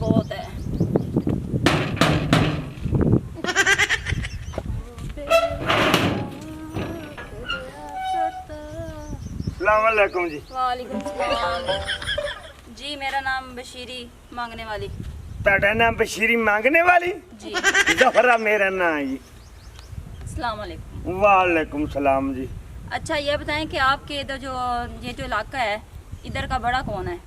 बहुत है। अस्सलामुअलैकुम जी। वालेकुम सलाम जी, मेरा नाम बशीरी मांगने वाली। ਤੁਹਾਡਾ ਨਾਮ ਬਸ਼ੀਰੀ ਮੰਗने वाली? जी। ज़फ़रा मेरा नाम है जी। अस्सलाम वालेकुम। वालेकुम सलाम जी। अच्छा ये बताएं कि आपके इधर जो ये जो इलाका है इधर का बड़ा कौन है?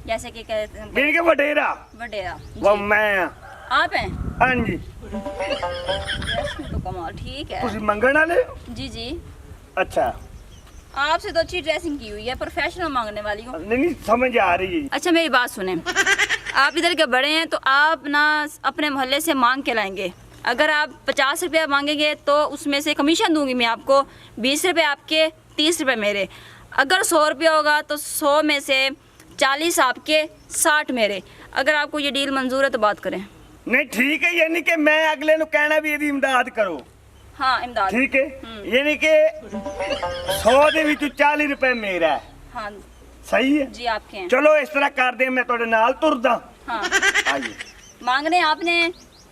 जैसे कि कहते हैं बिन के वडेरा वडेरा। वो जी। मैं हाँ। आप हैं? हाँ जी। ड्रेसिंग तो कमाल ठीक है। तुसी मंगण वाले? जी जी, अच्छा आपसे तो अच्छी ड्रेसिंग की हुई है, प्रोफेशनल मांगने वाली हूँ। नहीं समझ आ रही है। अच्छा मेरी बात सुने, आप इधर के बड़े हैं तो आप ना अपने मोहल्ले से मांग के लाएंगे। अगर आप 50 रुपया मांगेंगे तो उसमें से कमीशन दूंगी मैं आपको, 20 रुपये आपके, 30 रुपये मेरे। अगर 100 रुपया होगा तो 100 में से 40 आपके, 60 मेरे। अगर आपको ये डील मंजूर है तो बात करें। नहीं ठीक है, यानी कि मैं अगले नु कहना भी ਇਹਦੀ इमदाद करो। हाँ इमदाद। ठीक है, यानी कि 100 ਦੇ ਵਿੱਚ 40 रुपए मेरा है। हाँ सही है जी, आपके हैं। चलो इस तरह कर दे, मैं ਤੁਹਾਡੇ ਨਾਲ ਤੁਰਦਾ। हाँ आइए मांगने आपने,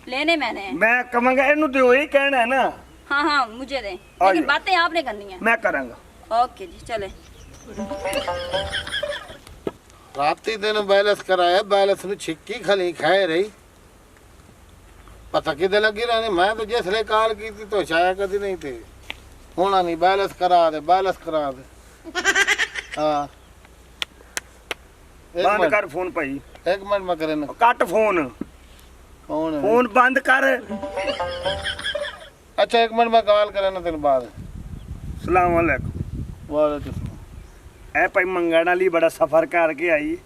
लेने मैंने हैं। मैं कमांगा ਇਹਨੂੰ ਤੇ ਉਹੀ ਕਹਿਣਾ है ना। हाँ हाँ मुझे दें, आइए। लेकिन बातें आपने करनी है। मैं करूंगा। ओके जी चले। ਰਾਤੀ ਦਿਨ ਬੈਲੈਂਸ ਕਰਾਇਆ, ਬੈਲੈਂਸ ਨੂੰ ਛਿੱਕੀ ਖਲੀ ਖਾਏ ਰਹੀ, ਪਤਾ ਕਿਤੇ ਲੱਗੀ ਰਹਿਣੀ। ਮੈਂ ਤਾਂ ਜਿਸਲੇ ਕਾਲ ਕੀਤੀ ਤਾਂ ਛਾਇਆ ਕਦੀ ਨਹੀਂ ਤੇ ਹੋਣਾ ਨਹੀਂ। ਬੈਲੈਂਸ ਕਰਾ ਦੇ, ਬੈਲੈਂਸ ਕਰਾ ਦੇ। ਹਾਂ बंद कर फोन भाई। ਇੱਕ ਮਿੰਟ ਮੈਂ ਕਰੇ ਨਾ कट फोन, ਕੌਣ फोन बंद कर। ਅੱਛਾ ਇੱਕ ਮਿੰਟ ਮੈਂ ਕਾਲ ਕਰੇ ਨਾ ਤੈਨੂੰ ਬਾਅਦ। सलाम वालेकुम। ਵਾਲੇਕੁਮ ਐ ਭਾਈ ਮੰਗਣ ਵਾਲੀ ਬੜਾ ਸਫ਼ਰ ਕਰਕੇ ਆਈ,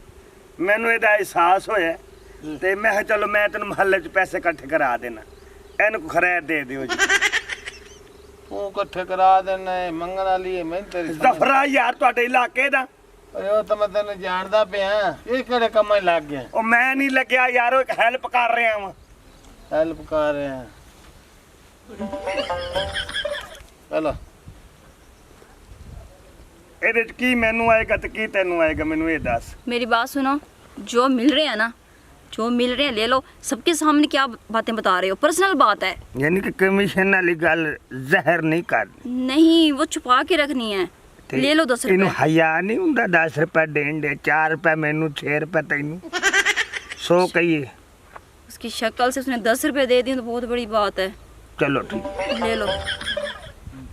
ਮੈਨੂੰ ਇਹਦਾ ਅਹਿਸਾਸ ਹੋਇਆ ਤੇ ਮੈਂ ਕਿਹਾ ਚਲੋ ਮੈਂ ਤੈਨੂੰ ਮਹੱਲੇ 'ਚ ਪੈਸੇ ਇਕੱਠੇ ਕਰਾ ਦੇਣਾ, ਇਹਨੂੰ ਕੋ ਖਰੈਤ ਦੇ ਦਿਓ ਜੀ। ਤੂੰ ਇਕੱਠੇ ਕਰਾ ਦੇਣਾ ਹੈ, ਮੰਗਣ ਵਾਲੀ ਹੈ। ਮੈਂ ਤੇਰੀ ਜ਼ਫਰਾ ਯਾਰ ਤੁਹਾਡੇ ਇਲਾਕੇ ਦਾ। ਓਏ ਉਹ ਤਾਂ ਮੈਂ ਤੈਨੂੰ ਜਾਣਦਾ ਪਿਆ, ਇਹ ਕਿਹੜੇ ਕੰਮਾਂ 'ਚ ਲੱਗ ਗਿਆ? ਉਹ ਮੈਂ ਨਹੀਂ ਲੱਗਿਆ ਯਾਰ, ਉਹ ਇੱਕ ਹੈਲਪ ਕਰ ਰਿਹਾ ਵਾਂ। ਹੈਲਪ ਕਰ ਰਿਹਾ ਚਲੋ। ਇਹਦੇ 'ਚ ਕੀ ਮੈਨੂੰ ਆਏਗਾ ਤੇ ਕੀ ਤੈਨੂੰ ਆਏਗਾ, ਮੈਨੂੰ ਇਹ ਦੱਸ। मेरी बात सुनो, जो मिल रहे हैं ना, जो मिल रहे हैं ले लो। सबके सामने क्या बातें बता रहे हो, पर्सनल बात है। ਯਾਨੀ ਕਿ ਕਮਿਸ਼ਨ ਵਾਲੀ ਗੱਲ ਜ਼ਹਿਰ ਨਹੀਂ ਕਰ। नहीं वो छुपा के रखनी है। ले लो 10 ਇਹਨੂੰ रुपए। ਹਯਾ ਨਹੀਂ ਹੁੰਦਾ 10 ਰੁਪਏ ਦੇਣ ਦੇ, 4 ਰੁਪਏ ਮੈਨੂੰ, 6 ਰੁਪਏ ਤੈਨੂੰ, 100 ਕਹੀਏ। उसकी शक्ल से उसने 10 रुपए दे दिए तो बहुत बड़ी बात है। ਚਲੋ ਠੀਕ। ले लो।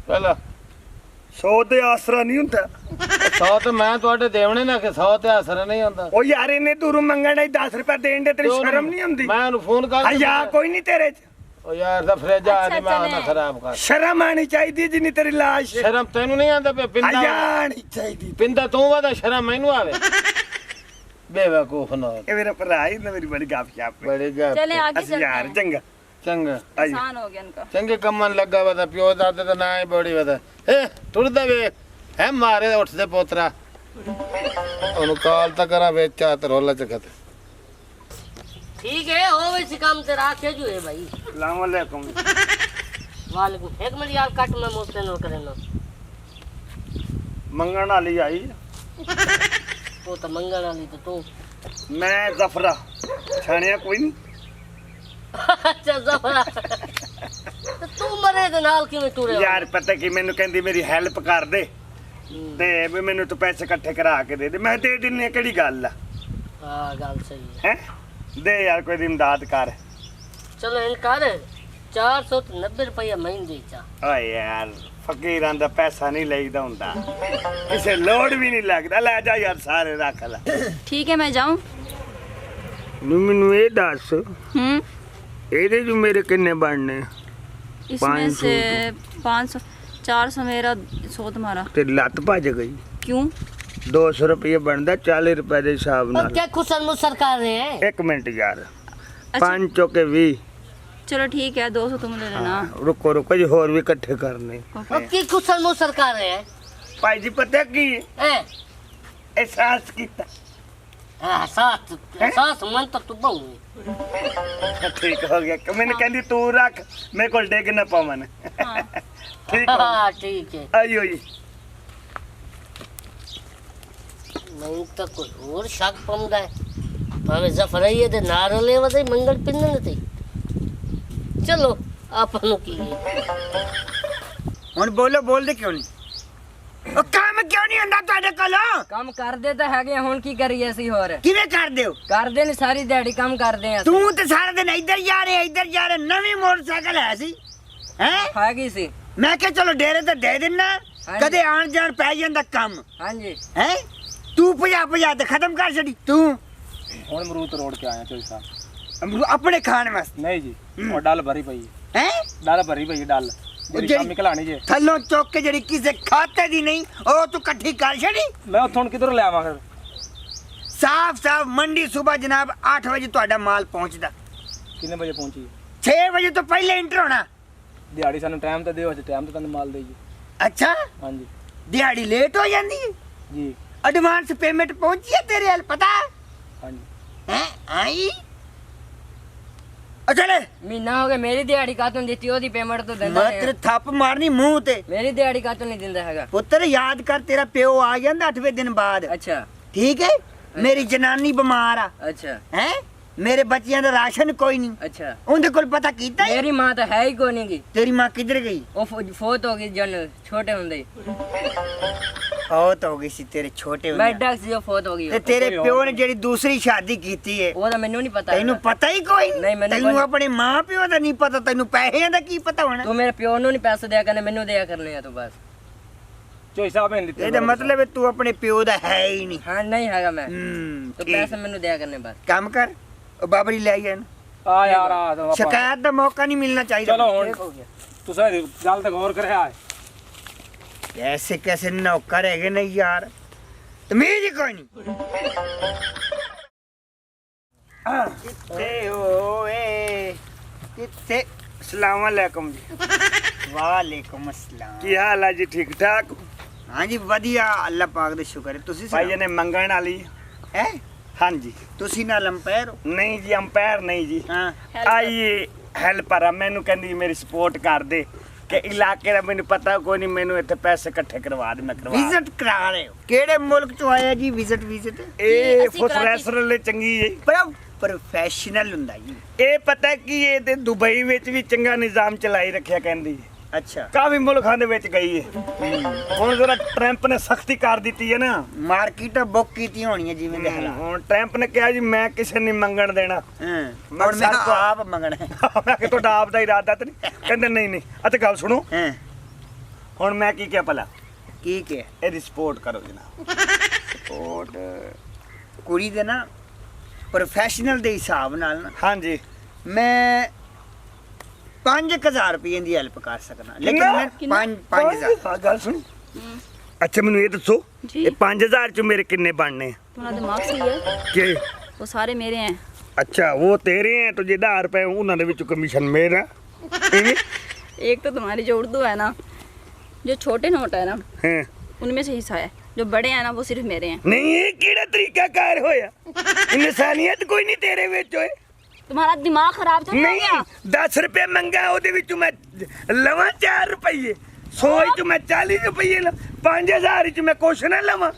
ਚਲੋ 100 ਦੇ ਆਸਰਾ ਨਹੀਂ ਹੁੰਦਾ। 100 ਤੇ ਮੈਂ ਤੁਹਾਡੇ ਦੇਵਣੇ ਨਾ ਕਿ 100 ਤੇ ਅਸਰ ਨਹੀਂ ਹੁੰਦਾ। ਉਹ ਯਾਰ ਇਹਨੇ ਦੂਰੋਂ ਮੰਗਣਾ 10 ਰੁਪਏ ਦੇਣ ਦੇ, ਤੇਰੀ ਸ਼ਰਮ ਨਹੀਂ ਆਉਂਦੀ? ਮੈਂ ਉਹਨੂੰ ਫੋਨ ਕਰ ਹਯਾ ਕੋਈ ਨਹੀਂ ਤੇਰੇ 'ਚ? ਉਹ ਯਾਰ ਦਾ ਫਰਿੱਜ ਆ ਅੱਛਾ, ਦੀ ਮੈਂ ਨਾ ਚਲੇ। ਖਰਾਬ ਕਰ। ਸ਼ਰਮ ਆਣੀ ਚਾਹੀਦੀ ਜਿੰਨੀ ਤੇਰੀ ਲਾਸ਼। ਸ਼ਰਮ ਤੈਨੂੰ ਨਹੀਂ ਆਂਦਾ ਪਿਆ? ਹਯਾ ਪਿੰਦਾ ਆਣੀ ਚਾਹੀਦੀ। ਪਿੰਦਾ ਤੂੰ ਵਾਦਾ ਸ਼ਰਮ ਮੈਨੂੰ ਆਵੇ? ਬੇਵਕੂਫ ਨਾ ਇਹ ਮੇਰਾ ਭਰਾ ਹੀ ਨਾ, ਮੇਰੀ ਬੜੀ ਗੱਪ-ਸ਼ਪ। ਬੜੀ ਗੱਲ चले आगे ਅਸੀਂ चलते ਯਾਰ हैं। ਚੰਗਾ ਚੰਗਾ ਆਈ। आसान हो गया इनका। ਚੰਗੇ ਕੰਮਾਂ ਨੂੰ ਲੱਗਾ ਵਾ ਤਾਂ ਪਿਓ ਦਾਦੇ ਦਾ ਨਾਂ ਹੀ ਬੜੀ ਵਦਾ। ਏ ਟੁਰਦਾ ਵੇ ਹੈ ਮਾਰੇ ਉੱਠਦੇ ਪੋਤਰਾ। ਉਹਨੂੰ ਕਾਲ ਤਾਂ ਕਰਾਂ ਵਿੱਚ ਆ ਤੇ ਰੋਲਾ ਚੱਕਤ। ठीक है हो वैसे काम तेरा आखे जो है भाई। ਸਲਾਮ ਅਲੈਕੁਮ। वालेकुम। एक मिनट यार कट में मुझसे न करे ना। ਮੰਗਣ ਵਾਲੀ ਆਈ। वो तो मंगल वाली तो तू। ਮੈਂ ਜ਼ਫਰਾ ਛਾਣਿਆ ਕੋਈ ਨਹੀਂ। अच्छा जबरा तो तू मरे दे नाल किवें टुरे? ਯਾਰ ਪਤਾ ਕੀ, ਮੈਨੂੰ ਕਹਿੰਦੀ ਮੇਰੀ ਹੈਲਪ ਕਰ ਦੇ ਤੇ ਵੀ ਮੈਨੂੰ ਤੂੰ ਪੈਸੇ ਇਕੱਠੇ ਕਰਾ ਕੇ ਦੇ ਦੇ। ਮੈਂ ਦੇ ਦਿੰਨੇ, ਕਿਹੜੀ ਗੱਲ ਆ? हां गल सही है। ਹੈ ਦੇ ਯਾਰ, ਕੋਈ ਇਮਦਾਦ ਕਰ। चलो इन कर 490 रुपया महीने चा। ਓਏ ਯਾਰ ਫਕੀਰਾਂ ਦਾ ਪੈਸਾ ਨਹੀਂ ਲਈਦਾ ਹੁੰਦਾ, ਕਿਸੇ ਲੋੜ ਵੀ ਨਹੀਂ ਲੱਗਦਾ। ਲੈ ਜਾ ਯਾਰ, ਸਾਰੇ ਰੱਖ ਲੈ। ठीक है मैं जाऊँ? ਮੈਨੂੰ ਇਹ ਦੱਸ, हम्म, ਇਹਦੇ ਜੋ ਮੇਰੇ ਕਿੰਨੇ ਬਣਨੇ? इसमें 500 से 500, 400 मेरा, 100 तुम्हारा। ਤੇ ਲੱਤ ਭੱਜ ਗਈ। क्यों? 200 ਰੁਪਏ ਬਣਦਾ 40 ਰੁਪਏ ਦੇ ਹਿਸਾਬ और ਨਾਲ। क्या खुशन मुसर कर रहे हैं? ਇੱਕ ਮਿੰਟ ਯਾਰ, अच्छा 5 ਚੌਕੇ 20। चलो ठीक है, 200 तुम ले लेना। ਰੁਕੋ ਰੁਕੋ ਜੀ, ਹੋਰ ਵੀ ਇਕੱਠੇ ਕਰਨੇ। ओके। और की खुशन मुसर कर रहे हैं? ਭਾਈ ਜੀ ਪਤਾ ਕੀ हैं ਅਹਿਸਾਸ ਕੀਤਾ? साथ साथ मन तक तू बहु। ਠੀਕ ਹੋ ਗਿਆ ਕਿ ਮੈਨੂੰ ਕਹਿੰਦੀ ਤੂੰ ਰੱਖ, ਮੇਰੇ ਕੋਲ ਡਿੱਗ ਨਾ ਪਵਨ। हाँ। ਠੀਕ ਹੋ हां ठीक है। ਆਈਓ ਜੀ। नहीं तो कोई और शक पंदा है। ਭਾਵੇਂ ਜ਼ਫਰਈਏ ਦੇ ਨਾਰਲੇ ਵਦੇ ਮੰਗਲ ਪਿੰਨਣ ਤੇ ਚਲੋ ਆਪਾਂ ਨੂੰ ਕੀ ਹੈ। ਹੁਣ ਬੋਲੋ, ਬੋਲਦੇ ਕਿਉਂ ਨਹੀਂ? ਉਹ ਕੰਮ ਕਿਉਂ ਨਹੀਂ ਹੁੰਦਾ ਤੁਹਾਡੇ ਕੋਲੋਂ? ਕੰਮ ਕਰਦੇ ਤਾਂ ਹੈਗੇ ਆ, ਹੁਣ ਕੀ ਕਰੀਏ ਅਸੀਂ ਹੋਰ? ਕਿਵੇਂ ਕਰਦੇ ਹੋ? ਕਰਦੇ ਨੇ ਸਾਰੀ ਦਿਹਾੜੀ ਕੰਮ ਕਰਦੇ ਆ। ਤੂੰ ਤੇ ਸਾਰਾ ਦਿਨ ਇੱਧਰ ਜਾ ਰਿਹਾ ਇੱਧਰ ਜਾ ਰਿਹਾ। ਨਵੀਂ ਮੋਟਰਸਾਈਕਲ ਹੈ ਸੀ ਹੈ? ਹੈਗੀ ਸੀ। ਮੈਂ ਕਿਹਾ ਚਲੋ ਡੇਰੇ ਤੇ ਦੇ ਦਿੰਨਾ, ਹਾਂਜੀ। ਕਦੇ ਆਣ ਜਾਣ ਪੈ ਜਾਂਦਾ ਕੰਮ ਹਾਂਜੀ ਹੈ। ਤੂੰ 50 ਤੇ ਖਤਮ ਕਰ ਛੱਡੀ ਤੂੰ। ਹੁਣ ਅਮਰੂਦ ਰੋੜ ਕੇ ਆਇਆ ਚੋਈ ਸਾਹਿਬ। ਆਪਣੇ ਖਾਣ ਵਾਸਤੇ ਨਹੀਂ ਜੀ, ਉਹ ਡੱਲ ਭਰੀ ਪਈ ਹੈ। ਹੈ? ਡੱਲ ਭਰੀ ਪਈ ਹੈ ਡੱਲ, ਜਿਹੜੀ ਕੰਮ ਨਿਕਲਾਣੀ ਜੇ। ਥੱਲੋਂ ਚੁੱਕ ਕੇ ਜਿਹੜੀ ਕਿਸੇ ਖਾਤੇ ਦੀ ਨਹੀਂ ਉਹ ਤੂੰ ਇਕੱਠੀ ਕਰ ਛੱਡੀ। ਮੈਂ ਉੱਥੋਂ ਹੁਣ ਕਿੱਧਰੋਂ ਲਿਆਵਾਂ ਫਿਰ? ਸਾਫ਼ ਸਾਫ਼ ਮੰਡੀ ਸਵੇਰ ਜਨਾਬ 8 ਵਜੇ ਤੁਹਾਡਾ ਮਾਲ ਪਹੁੰਚਦਾ। ਕਿੰਨੇ ਵਜੇ ਪਹੁੰਚੀ? 6 ਵਜੇ ਤੋਂ ਪਹਿਲੇ ਇੰਟਰ ਹੋਣਾ। ਦਿਹਾੜੀ ਸਾਨੂੰ ਟਾਈਮ ਤੇ ਦਿਓ, ਅਸੀਂ ਟਾਈਮ ਤੇ ਤੁਹਾਨੂੰ ਮਾਲ ਦੇਈਏ। ਅੱਛਾ, ਹਾਂਜੀ ਦਿਹਾੜੀ ਲੇਟ ਹੋ ਜਾਂਦੀ ਹੈ। ਜੀ ਐਡਵਾਂਸ ਪੇਮੈਂਟ ਪਹੁੰਚੀ ਹੈ ਤੇਰੇ ਹਾਲ ਪਤਾ ਹਾਂਜੀ। ਹੈ? ਆਈ ਚਲੇ ਮਹੀਨਾ ਹੋ ਗਿਆ ਮੇਰੀ ਦਿਹਾੜੀ ਕਾਤੋਂ ਦਿੱਤੀ, ਉਹਦੀ ਪੇਮੈਂਟ ਤੋਂ ਦਿੰਦਾ ਮੈਂ ਨਹੀਂ। ਤੇਰੇ ਥੱਪ ਮਾਰਨੀ ਮੂੰਹ ਤੇ। ਮੇਰੀ ਦਿਹਾੜੀ ਕਾਤੋਂ ਨਹੀਂ ਦਿੰਦਾ ਹੈਗਾ। ਪੁੱਤਰ ਯਾਦ ਕਰ, ਤੇਰਾ ਪਿਓ ਆ ਜਾਂਦਾ 8ਵੇਂ ਦਿਨ ਬਾਅਦ। ਅੱਛਾ ਠੀਕ ਹੈ? ਮੇਰੀ ਜਨਾਨੀ ਬਿਮਾਰ ਆ ਅੱਛਾ ਹੈ, ਮੇਰੇ ਬੱਚਿਆਂ ਦਾ ਰਾਸ਼ਨ ਕੋਈ ਨਹੀਂ। ਅੱਛਾ ਉਹਦੇ ਕੋਲ ਪਤਾ ਕੀਤਾ ਹੀ? ਮੇਰੀ ਮਾਂ ਤਾਂ ਹੈ ਹੀ ਕੋਈ ਨਹੀਂ ਗੀ। ਤੇਰੀ ਮਾਂ ਕਿੱਧਰ ਗਈ? ਉਹ ਫੋਤ ਹੋ ਗਈ ਜਨ ਛੋਟੇ ਹੁੰਦੇ ਹੀ। ਫੌਤ ਹੋ ਗਈ ਸੀ ਤੇਰੇ ਛੋਟੇ ਮੈਂ ਹੁੰਦੇ। ਡੱਕ ਸੀ ਉਹ ਫੋਤ ਹੋ ਗਈ। ਤੇ ਤੇਰੇ ਪਿਓ ਨੇ ਜਿਹੜੀ ਦੂਸਰੀ ਸ਼ਾਦੀ ਕੀਤੀ ਹੈ ਉਹ ਤਾਂ ਮੈਨੂੰ ਨਹੀਂ ਪਤਾ ਤੈਨੂੰ ਹੈਗਾ। ਪਤਾ ਹੀ ਕੋਈ ਨਹੀਂ, ਮੈਨੂੰ ਤੈਨੂੰ ਕੋਈ- ਆਪਣੇ ਮਾਂ ਪਿਓ ਦਾ ਨਹੀਂ ਪਤਾ, ਤੈਨੂੰ ਪੈਸਿਆਂ ਦਾ ਕੀ ਪਤਾ ਹੋਣਾ? ਤੂੰ ਮੇਰੇ ਪਿਓ ਨੂੰ ਨਹੀਂ ਪੈਸੇ ਦਿਆ ਕਰਨੇ, ਮੈਨੂੰ ਦਿਆ ਕਰਨੇ ਆ ਤੂੰ ਬਸ। ਚੋਈ ਸਾਹਿਬ ਨੇ ਦਿੱਤੇ। ਇਹਦਾ ਮਤਲਬ ਹੈ ਤੂੰ ਆਪਣੇ ਪਿਓ ਦਾ ਹੈ ਹੀ ਨਹੀਂ। ਹਾਂ ਨਹੀਂ ਹੈਗਾ ਮੈਂ। ਤੂੰ ਠੀਕ। ਪੈਸੇ ਮੈਨੂੰ ਦਿਆ ਕਰਨੇ ਬਸ। ਕੰਮ ਕਰ, ਉਹ ਬਾਬਰੀ ਲੈ ਆਇਆ ਆ ਯਾਰ ਆ ਤਾਂ ਆਪਾਂ- ਸ਼ਿਕਾਇਤ ਦਾ ਮੌਕਾ ਨਹੀਂ ਮਿਲਣਾ ਚਾਹੀਦਾ। ਚਲੋ ਹੁਣ ਹੋ ਗਿਆ। ਤੁਸੀਂ ਇਹਦੀ ਗੱਲ ਤੇ ਗੌਰ ਕਰਿਆ ਹੈ। ਐਸੇ कैसे नौकर है नहीं यार, तमीज ही कोई नहीं। कित्ते होए कित्ते। अस्सलाम वालेकुम जी। वालेकुम अस्सलाम। ਕੀ ਹਾਲ ਹੈ ਜੀ? ਠੀਕ ਠਾਕ हाँ जी वधिया, अल्लाह पाक दा शुक्र है। तुसी ਭਾਈ ਨੇ ਮੰਗਣ ਵਾਲੀ है? ਹਾਂਜੀ। तुसी ना लंपेर हो? ਨਹੀਂ ਜੀ, ਅੰਪਾਇਰ ਨਹੀਂ ਜੀ। हाँ ਆਈ ਹੈਲਪਰ ਆ। ਮੈਨੂੰ ਕਹਿੰਦੀ ਮੇਰੀ ਸਪੋਰਟ ਕਰ ਦੇ ਕਿ ਇਲਾਕੇ ਦਾ ਮੈਨੂੰ ਪਤਾ ਕੋਈ ਨਹੀਂ, ਮੈਨੂੰ ਇੱਥੇ ਪੈਸੇ ਇਕੱਠੇ ਕਰਵਾ ਦੇ, ਮੈਂ ਕਰਵਾ ਦਿਆਂ। विजिट करा रहे हो? केड़े मुल्क चो आया जी विजिट? विजिट ਇਹ ਅਸੀਂ ਫੁਸਰੈਸਰ ਲਈ ਚੰਗੀ ਹੈ। बड़ा प्रोफेशनल हुंदा जी। ਇਹ ਪਤਾ ਕੀ ਇਹ ਤੇ ਦੁਬਈ ਵਿੱਚ ਵੀ ਚੰਗਾ ਨਿਜ਼ਾਮ ਚਲਾਈ ਰੱਖਿਆ ਕਹਿੰਦੀ ਹੈ। अच्छा ਕਾਫੀ ਮੁਲਕਾਂ ਦੇ ਵਿੱਚ ਗਈ ਹੈ। ਹੁਣ ਜ਼ਰਾ ਟਰੰਪ ਨੇ ਸਖਤੀ ਕਰ ਦਿੱਤੀ ਹੈ ਨਾ। मार्केट बुक कीती होनी है जिवें दे हालात। ਹੁਣ ਟਰੰਪ ਨੇ ਕਿਹਾ ਜੀ ਮੈਂ ਕਿਸੇ ਨਹੀਂ ਮੰਗਣ ਦੇਣਾ। हां मैं और मैं सर को- आप मंगना है। ਮੈਂ ਕਿ ਤੁਹਾਡਾ ਆਪ ਦਾ ਇਰਾਦਾ ਤੇ ਨਹੀਂ। ਕਹਿੰਦੇ ਨਹੀਂ ਨਹੀਂ। ਅਤੇ ਗੱਲ ਸੁਣੋ, हां ਹੁਣ ਮੈਂ ਕੀ ਕਿਹਾ ਭਲਾ? की के ਇਹਦੀ ਸਪੋਰਟ ਕਰੋ ਜਨਾਬ। ਸਪੋਰਟ ਕੁੜੀ ਦੇ ਨਾ ਪ੍ਰੋਫੈਸ਼ਨਲ ਦੇ ਹਿਸਾਬ ਨਾਲ ਨਾ ਹਾਂਜੀ। ਮੈਂ 5000 ਰੁਪਏ ਦੀ ਹੈਲਪ ਕਰ ਸਕਦਾ, ਲੇਕਿਨ ਕਿੰਨਾ? ਮੈਂ 5000 ਹਾਂ, ਗੱਲ ਸੁਣੀ। ਅੱਛਾ ਮੈਨੂੰ ਇਹ ਦੱਸੋ, ਜੀ। ਇਹ 5000 ਚ ਮੇਰੇ ਕਿੰਨੇ ਬਣਨੇ? तुम्हारा दिमाग सही है, ਕਿ वो सारे मेरे हैं। ਅੱਛਾ ਉਹ ਤੇਰੇ ਹੈ तो ਜੇ 1000 ਰੁਪਏ ਉਹਨਾਂ ਦੇ ਵਿੱਚੋਂ ਕਮਿਸ਼ਨ ਮੇਰਾ। ਇਵੇਂ? एक तो तुम्हारी जो उर्दू है ना, जो छोटे नोट है ना, ਹਾਂ। उनमें से हिस्सा है। जो बड़े हैं ना वो सिर्फ मेरे हैं। ਨਹੀਂ ਇਹ ਕਿਹੜਾ ਤਰੀਕਾ ਕਾਰ ਹੋਇਆ? ਇਨਸਾਨੀਅਤ ਕੋਈ ਨਹੀਂ ਤੇਰੇ ਵਿੱਚ ਓਏ। तुम्हारा दिमाग खराब तो नहीं हो ਨਹੀਂ गया? 10 ਰੁਪਏ ਮੰਗਾ, ਉਹਦੇ ਵਿੱਚੋਂ ਮੈਂ ਲਵਾਂ 4 ਰੁਪਏ। 100 ਚ ਮੈਂ 40 ਰੁਪਏ ਲਾ, 5000 ਚ ਮੈਂ ਕੁਛ ਨਾ ਲਵਾਂ।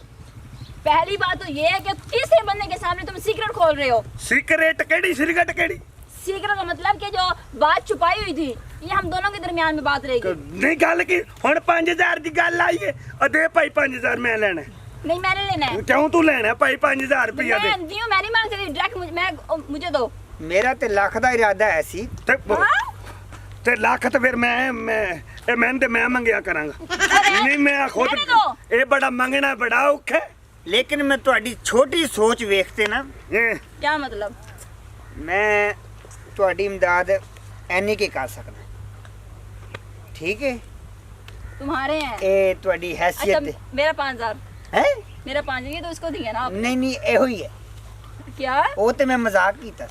पहली बात तो ये है कि तीसरे बंदे के सामने तुम सीक्रेट खोल रहे हो। ਸਿਗਰਟ ਕਿਹੜੀ ਸਿਗਰਟ ਕਿਹੜੀ? सीक्रेट का मतलब कि जो बात छुपाई हुई थी, ये हम दोनों के दरमियान में बात रहेगी। ਨਹੀਂ ਗੱਲ ਕੀ ਹੁਣ 5000 ਦੀ ਗੱਲ ਆਈ ਏ। ਆ ਦੇ ਭਾਈ 5000 ਮੈਂ ਲੈਣਾ। नहीं मैंने लेना है। ਕਿਉਂ ਤੂੰ ਲੈਣਾ ਭਾਈ 5000 ਰੁਪਇਆ ਦੇ? मैं दी हूँ, मैं नहीं मांगती थी। डायरेक्ट मुझे दो। ਮੇਰਾ ਤੇ ਲੱਖ ਦਾ ਇਰਾਦਾ ਹੈ ਸੀ। ਤੇ हाँ? ਤੇ ਲੱਖ ਤੇ ਫਿਰ ਮੈਂ ਤੇ ਮੈਂ ਮੰਗਿਆ ਕਰਾਂਗਾ। ਨਹੀਂ ਮੈਂ ਖੁਦ ਮੈਨੇ ਦੋ। ਇਹ ਬੜਾ ਮੰਗਣਾ ਬੜਾ ਔਖਾ ਹੈ। ਲੇਕਿਨ ਮੈਂ ਤੁਹਾਡੀ ਛੋਟੀ ਸੋਚ ਵੇਖਤੇ ਨਾ, ਇਹ क्या मतलब? ਮੈਂ ਤੁਹਾਡੀ ਇਮਦਾਦ ਐਨੀ ਕੀ ਕਰ ਸਕਦਾ। ਠੀਕ ਹੈ? तुम्हारे हैं। ਇਹ ਤੁਹਾਡੀ अच्छा ਹੈਸੀਅਤ मेरा 5000, ਹੈ। मेरा 5 ये तो इसको दिया ना आप। ਨਹੀਂ ਨਹੀਂ ਇਹੋ ਹੀ ਹੈ। क्या? ਉਹ ਤੇ ਮੈਂ ਮਜ਼ਾਕ ਕੀਤਾ।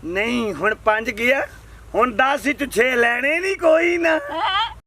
ਨਹੀਂ ਹੁਣ 5 ਗਿਆ, ਹੁਣ 10 ਵਿੱਚ 6 ਲੈਣੇ ਨਹੀਂ ਕੋਈ ਨਾ। हाँ?